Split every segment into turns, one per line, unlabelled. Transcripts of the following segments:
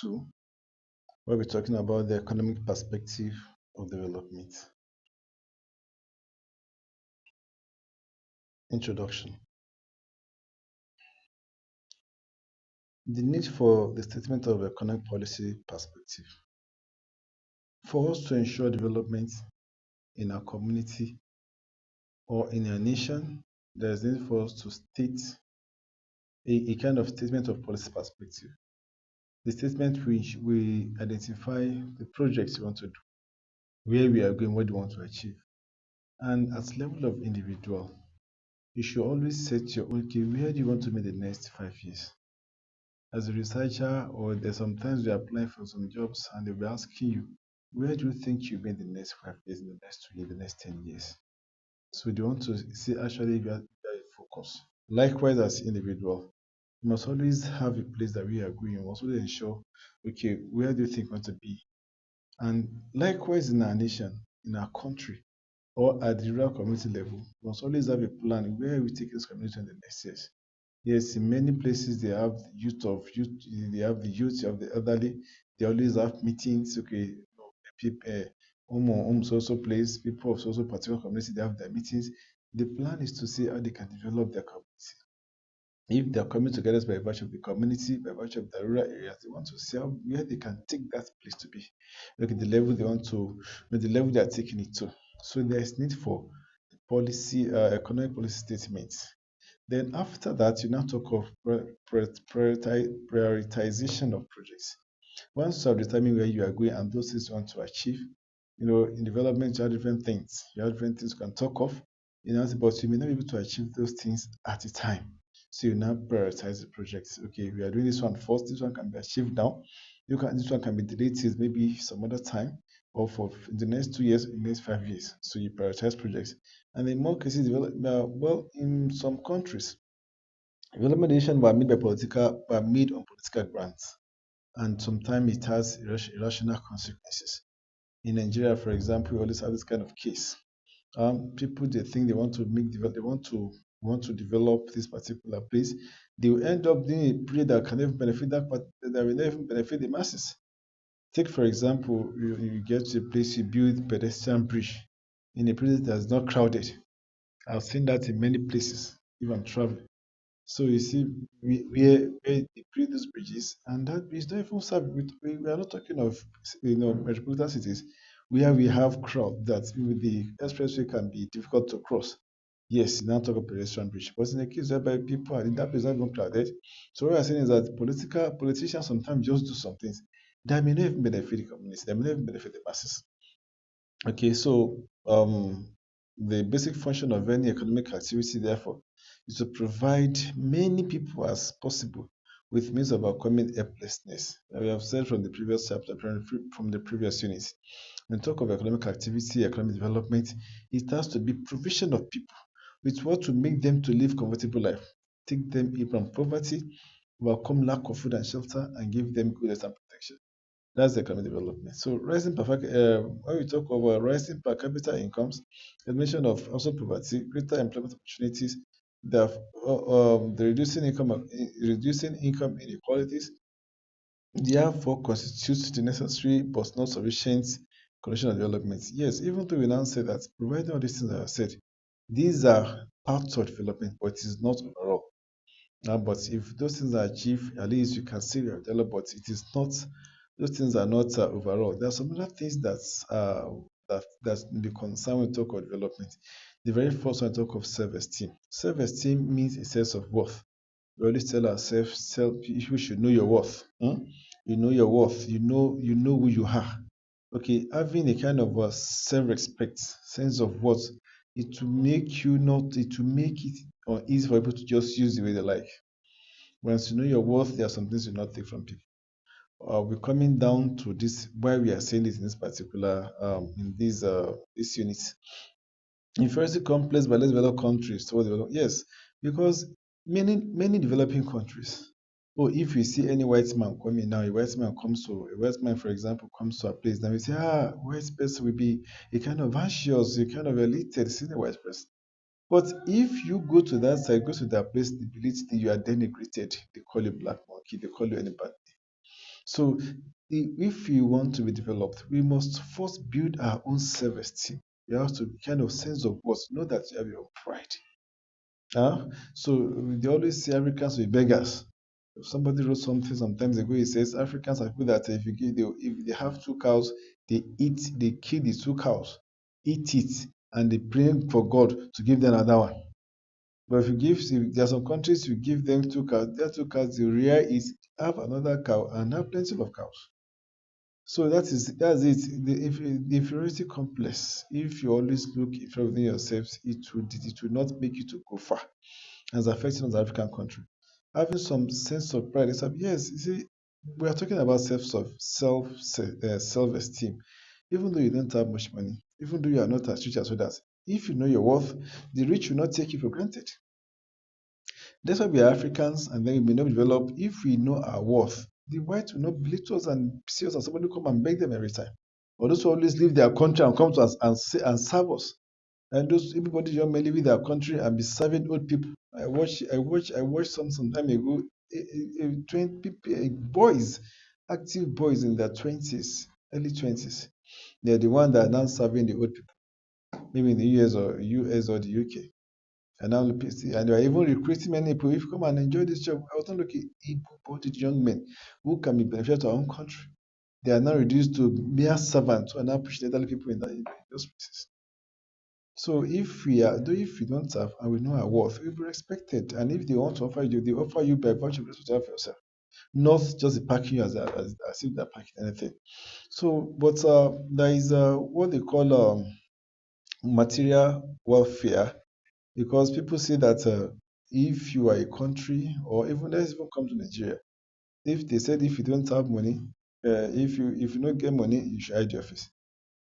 2, where we're talking about the economic perspective of development. Introduction. The need for the statement of economic policy perspective. For us to ensure development in our community or in our nation, there is need for us to state a kind of statement of policy perspective. The statement which we identify the projects we want to do, where we are going, what we want to achieve. And at level of individual, you should always set your okay, where do you want to be the next 5 years? As a researcher, or there's sometimes you're applying for some jobs and they'll be asking you, where do you think you'll be in the next 5 years, in the next 2 years, the next 10 years? So they want to see actually if you are focused. Likewise, as individual, you must always have a place that we are going. You must always ensure, okay, where do you think you want to be? And likewise in our nation, in our country, or at the rural community level, we must always have a plan where we take this community in the next years. Yes, in many places they have youth, they have the youth, they have the elderly. They always have meetings. Okay, people, so so place, people of so so particular community, they have their meetings. The plan is to see how they can develop their community. If they are coming together by virtue of the community, by virtue of the rural areas, they want to see how, where they can take that place to be. Look at the level they want to, the level they are taking it to. So there is need for policy, economic policy statements. Then after that, you now talk of prioritization of projects. Once you have determined where you are going and those things you want to achieve, in development, you have different things. You have different things you can talk of, but you may not be able to achieve those things at a time. So you now prioritize the projects. Okay, we are doing this one first. This one can be achieved now. This one can be delayed till maybe some other time, or for the next 2 years, in the next 5 years. So you prioritize projects. And in more cases, in some countries, development decisions were made on political grounds, and sometimes it has irrational consequences. In Nigeria, for example, we always have this kind of case. People they think they want to want to develop this particular place. They will end up doing a project that can even benefit that will not even benefit the masses. Take for example, you get to a place, you build pedestrian bridge in a place that's not crowded. I've seen that in many places, even traveling. So you see, where they build those bridges, and that bridge don't even serve. We are not talking of metropolitan cities where we have crowd that with the expressway can be difficult to cross. Yes, now talk of pedestrian bridge, but in the case whereby people are in that place not even crowded. So what we are saying is that politicians sometimes just do some things that may not even benefit the community, that may not even benefit the masses. Okay, so the basic function of any economic activity, therefore, is to provide many people as possible with means of overcoming helplessness. We have said from the previous chapter, from the previous unit, when we talk of economic activity, economic development, it has to be provision of people with what to make them to live comfortable life, take them in from poverty, overcome lack of food and shelter, and give them good health and protection. That's the economic development. So when we talk about rising per capita incomes, elimination of also poverty, greater employment opportunities, the reducing income inequalities, therefore constitutes the necessary but not sufficient condition of development. Yes, even though we now say that providing all these things that I said, these are parts of development, but it is not overall. But if those things are achieved, at least you can see your develop, but it is not, those things are not overall. There are some other things that's the concern when we talk of development. The very first one, I talk of self-esteem. Self-esteem means a sense of worth. We always tell ourselves, you should know your worth. You know your worth. You know who you are. Okay, having a kind of self-respect, sense of worth, it will make you not. It will make it easy for people to just use the way they like. Once you know your worth, there are some things you not take from people. We're coming down to this why we are saying this in this particular in this unit. Inferiority complex by less developed countries towards develop. Yes, because many developing countries. Oh, if you see any white man coming now, a white man, for example, comes to a place, then we say, white person will be a kind of anxious, a kind of elated, seeing a white person. But if you go to that side, go to that place, they believe that you are denigrated. They call you black monkey, they call you anybody. So if we want to be developed, we must first build our own self-esteem. You have to kind of sense of what, know that you have your own pride. So they always say Africans will be beggars. Somebody wrote something sometimes ago. He says Africans are people that if they have two cows, they kill the two cows, eat it, and they pray for God to give them another one. But if there are some countries you give them two cows, their two cows they rear it, have another cow, and have plenty of cows. So that's it. The inferiority complex. If you always look within yourself, it will not make you to go far as affecting the African country. Having some sense of pride, yes, you see, we are talking about self esteem. Even though you don't have much money, even though you are not as rich as others, if you know your worth, the rich will not take you for granted. That's why we are Africans, and then we may not develop. If we know our worth, the whites will not belittle us and see us as somebody who come and beg them every time. Or those who always leave their country and come to us and serve us. And those everybody young men leaving their country and be serving old people. I watched some time ago. 20 people, boys, active boys in their twenties, early twenties. They're the one that are now serving the old people, maybe in the US or the UK. And now and they are even recruiting many people. If you come and enjoy this job, I was not looking able-bodied young men who can be beneficial to our own country. They are now reduced to mere servants who are now pushing elderly people in those places. So if we don't have and we know our worth, we'll be respected. And if they want to offer you, they offer you by virtue of what you have for yourself, not just the packing you as if they're packing anything. So, but there is what they call material welfare, because people say that if you are a country, or even let's even come to Nigeria, if they said if you don't have money, if you don't get money, you should hide your face.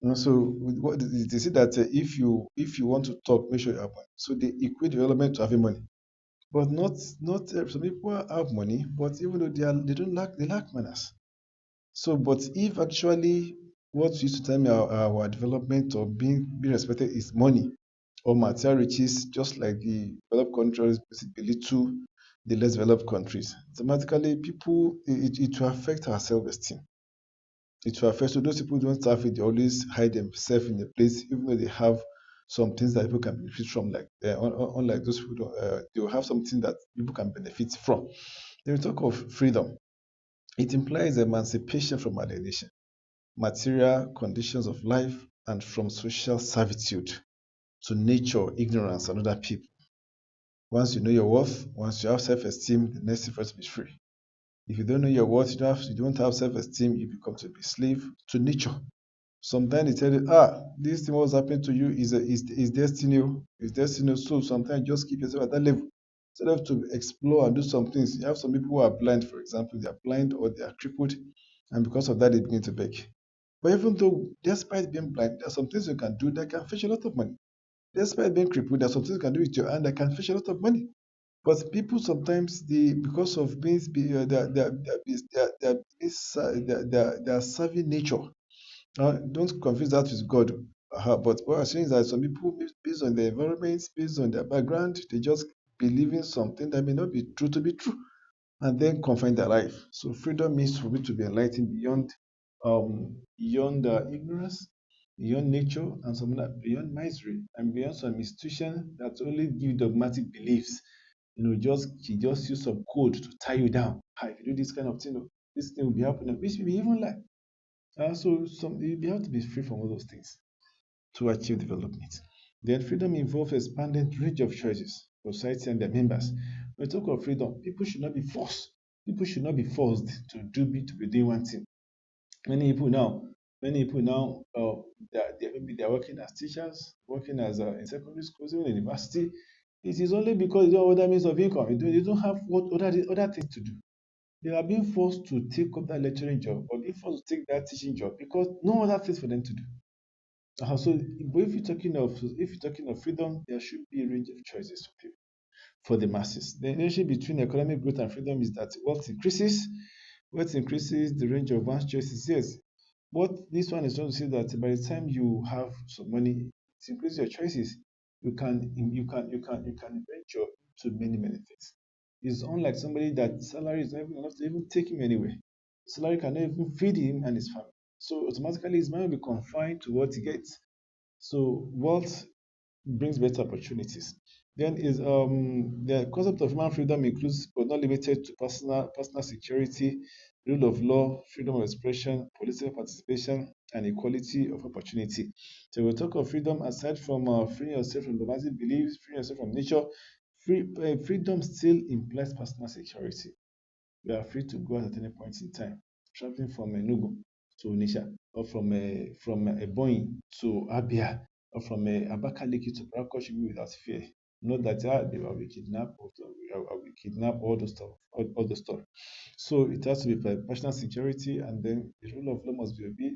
And so what they say that if you want to talk, make sure you have money. So they equate development to having money, but not some people have money, but even though they lack manners. So, but if actually what used to tell me our development or being respected is money or material riches, just like the developed countries belittle the less developed countries, automatically it will affect our self-esteem. It will affect, so those people who don't have it, they always hide themselves in a place, even though they have some things that people can benefit from, like unlike those people, they will have something that people can benefit from. Then we talk of freedom. It implies emancipation from alienation, material conditions of life, and from social servitude to nature, ignorance, and other people. Once you know your worth, once you have self-esteem, the next thing for us to be free. If you don't know your worth, you don't have self-esteem, you become to be slave to nature. Sometimes they tell you, this thing was happening to you is destiny. Is destiny. So sometimes just keep yourself at that level. Instead of to explore and do some things. You have some people who are blind, for example, they are blind or they are crippled, and because of that they begin to beg. But even though, despite being blind, there are some things you can do that can fetch a lot of money. Despite being crippled, there are some things you can do with your hand that can fetch a lot of money. But people sometimes because of being their serving nature. Don't confuse that with God. But what I'm saying is that some people, based on their environment, based on their background, they just believe in something that may not be true to be true, and then confine their life. So freedom means for me to be enlightened beyond ignorance, beyond nature, and beyond misery, and beyond some institution that only give dogmatic beliefs. Just use some code to tie you down. If you do this kind of thing, this thing will be happening, which will be even lie. So you have to be free from all those things to achieve development. Then freedom involves expanded range of choices for society and their members. When we talk of freedom, people should not be forced. People should not be forced to be doing one thing. Many people now, maybe they're working as teachers, working as in secondary schools, even university. It is only because they don't have other means of income. They don't have other things to do. They are being forced to take up that lecturing job or being forced to take that teaching job because no other things for them to do. But if you're talking of freedom, there should be a range of choices for people, for the masses. The relationship between economic growth and freedom is that wealth increases the range of one's choices. Yes, what this one is trying to say that by the time you have some money, it increases your choices. You can venture into many things. It's unlike somebody that salary is not even enough to even take him anywhere. Salary cannot even feed him and his family. So automatically his mind will be confined to what he gets. So wealth brings better opportunities. Then is the concept of human freedom includes but not limited to personal security, rule of law, freedom of expression, political participation, and equality of opportunity. So we'll talk of freedom aside from freeing yourself from domestic beliefs, freeing yourself from nature. Freedom still implies personal security. You are free to go at any point in time, traveling from Enugu to Onitsha, or from Ebonyi to Abia, or from Abakaliki to Brakoshimi without fear. Not that they will be kidnapped or will be kidnapped, all those stuff, all those stuff. So it has to be for personal security, and then the rule of law must be obeyed,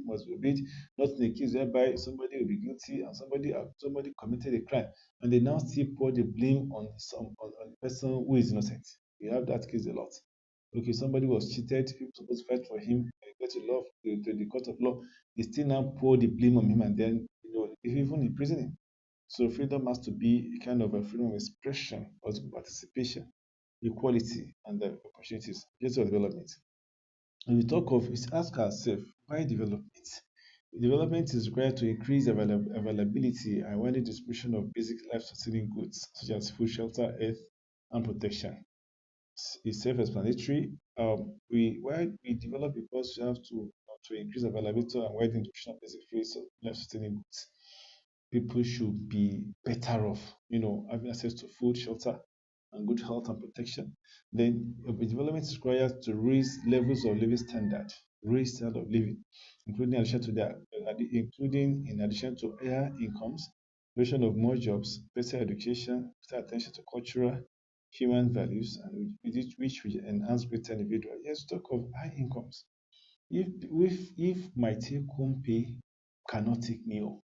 not in a case whereby somebody will be guilty and somebody committed a crime, and they now still pour the blame on the person who is innocent. We have that case a lot. Okay, somebody was cheated, people supposed to fight for him, get to law to the court of law, they still now pour the blame on him and then even imprison him. So freedom has to be a kind of a freedom of expression, also participation, equality, and the opportunities, just for development. When we talk of it, ask ourselves, why development? Development is required to increase availability and wider distribution of basic life sustaining goods such as food, shelter, earth, and protection. Is self-explanatory. We why we develop because we have to increase availability and widen distribution of basic food, so life-sustaining goods. People should be better off, having access to food, shelter, and good health and protection. Then development is required to raise levels of living standard, raise standard of living, including in addition to higher incomes, creation of more jobs, better education, better attention to cultural, human values, and which will enhance greater individual. Yes, talk of high incomes. If my take home pay cannot take me home,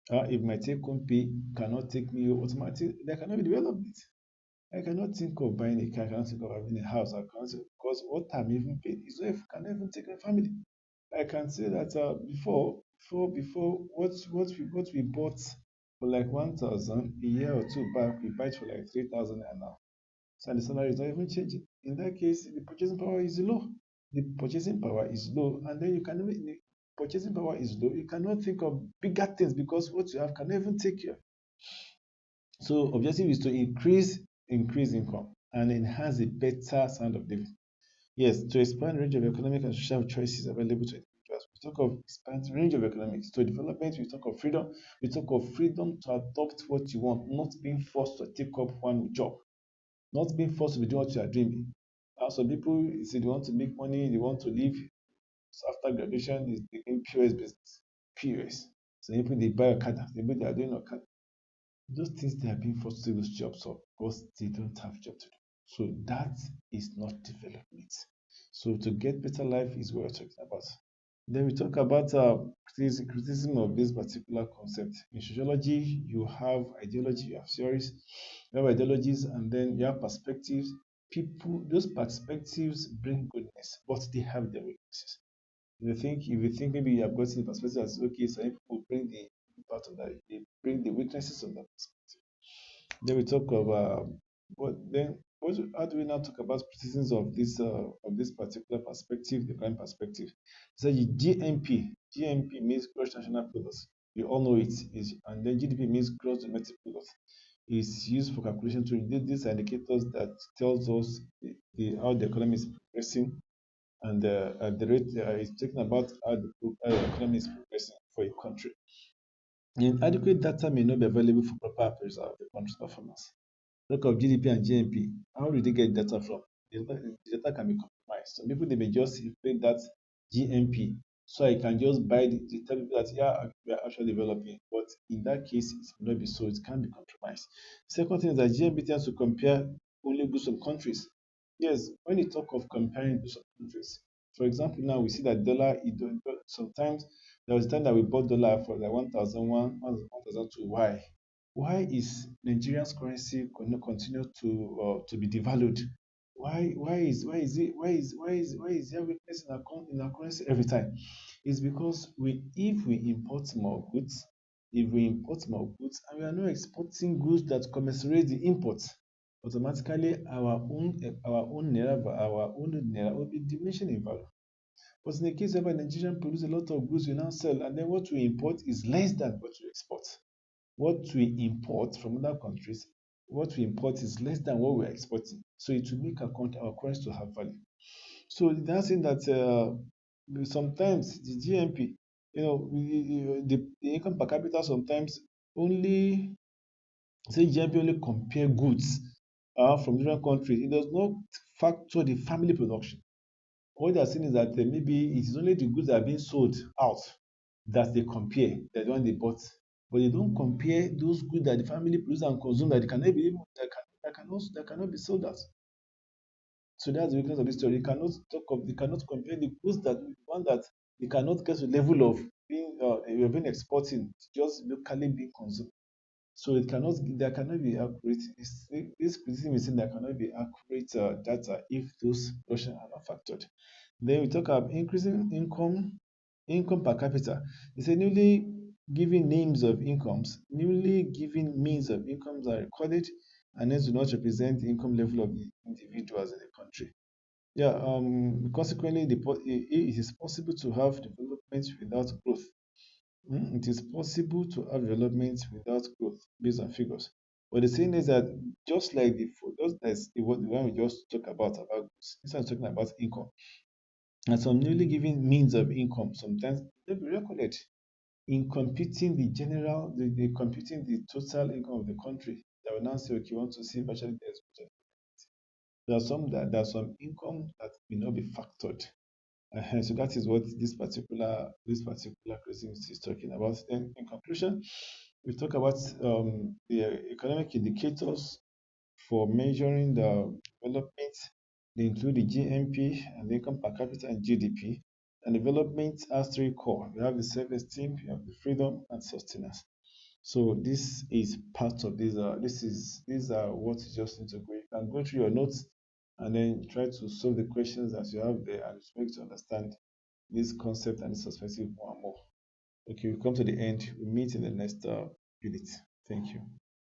if my take home pay cannot take me automatically, there cannot be development. I cannot think of buying a car, I cannot think of having a house, I cannot because what I'm even paid is not can even take my family. I can say that before what we bought for like 1,000 a year or two back, we buy it for like 3,000 and now. So the salary is not even changing. In that case, the purchasing power is low. The purchasing power is low, and then you can even the purchasing power is low. You cannot think of bigger things because what you have can even take care. So objective is to increase income and enhance a better standard of living. Yes, to expand range of economic and social choices available to individuals. We talk of expand range of economics. To development, we talk of freedom. We talk of freedom to adopt what you want, not being forced to take up one job, not being forced to be doing what you are doing. Some people say they want to make money, they want to live. So after graduation, is begin POS business. POS. So people they buy a car, people they are doing a car. Those things they are being forced to do those jobs up because they don't have job to do. So that is not development. So to get better life is what we're talking about. Then we talk about criticism of this particular concept. In sociology, you have ideology, you have theories, you have ideologies, and then you have perspectives. Those perspectives bring goodness, but they have their weaknesses. If you think maybe you have gotten the perspective as okay, so people bring the part of that, they bring the weaknesses of that perspective. Then we talk of how do we now talk about criticisms of this particular perspective, the current perspective? So the GNP means gross national product. We all know it is, and then GDP means gross domestic product. It's used for calculation to these are indicators that tells us how the economy is progressing and at the rate is talking about how the economy is progressing for a country. Inadequate data may not be available for proper appraisal of the country's performance. Talk of GDP and GNP. How do they get data from? The data can be compromised. Some people they may just inflate that GNP, so I can just buy the tell people that yeah we are actually developing, but in that case it may not be so. It can be compromised. Second thing is that GNP tends to compare only goods of countries. Yes, when you talk of comparing goods of countries, for example, now we see that dollar. Sometimes there was a time that we bought dollar for like 1,001, 1,002. Why? Why is Nigeria's currency continue to be devalued? Why is there weakness in our currency every time? It's because if we import more goods, if we import more goods and we are not exporting goods that commensurate the imports, automatically our own naira will be diminishing in value. But in the case of a Nigerian produce a lot of goods we now sell, and then what we import is less than what we export. What we import from other countries, what we import is less than what we're exporting. So it will make our currency to have value. So that's in that sometimes the GNP, the income per capita sometimes only say GNP only compare goods from different countries. It does not factor the family production. What they are saying is that maybe it is only the goods that are being sold out that they compare, that one they bought. But they don't compare those goods that the family produce and consume that they cannot be able, that cannot be sold out. So that's the weakness of this story. You cannot you cannot compare the goods that one that you cannot get to the level of being you're being exporting just locally being consumed. So it cannot there cannot be accurate. This criticism is saying there cannot be accurate data if those production are not factored. Then we talk about increasing income per capita. They say newly given names of incomes, newly given means of incomes are recorded and hence do not represent the income level of the individuals in the country. Yeah, consequently, it is possible to have development without growth. It is possible to have development without growth based on figures. But the thing is that just like just as the one we just talked about goods, instead of talking about income, and some newly given means of income sometimes they'll be recorded in computing the computing the total income of the country. That will now say, okay, you want to see if actually there's growth. There are some income that will not be factored. So that is what this particular question is talking about. Then, in conclusion, we talk about the economic indicators for measuring the development. They include the GNP and the income per capita and GDP. And development has three core. We have the self-esteem, we have the freedom and sustenance. So this is part of this. These are what you just need to go. You can go through your notes and then try to solve the questions that you have there and make to understand this concept and this perspective more and more. Okay, we come to the end. We meet in the next unit. Thank you.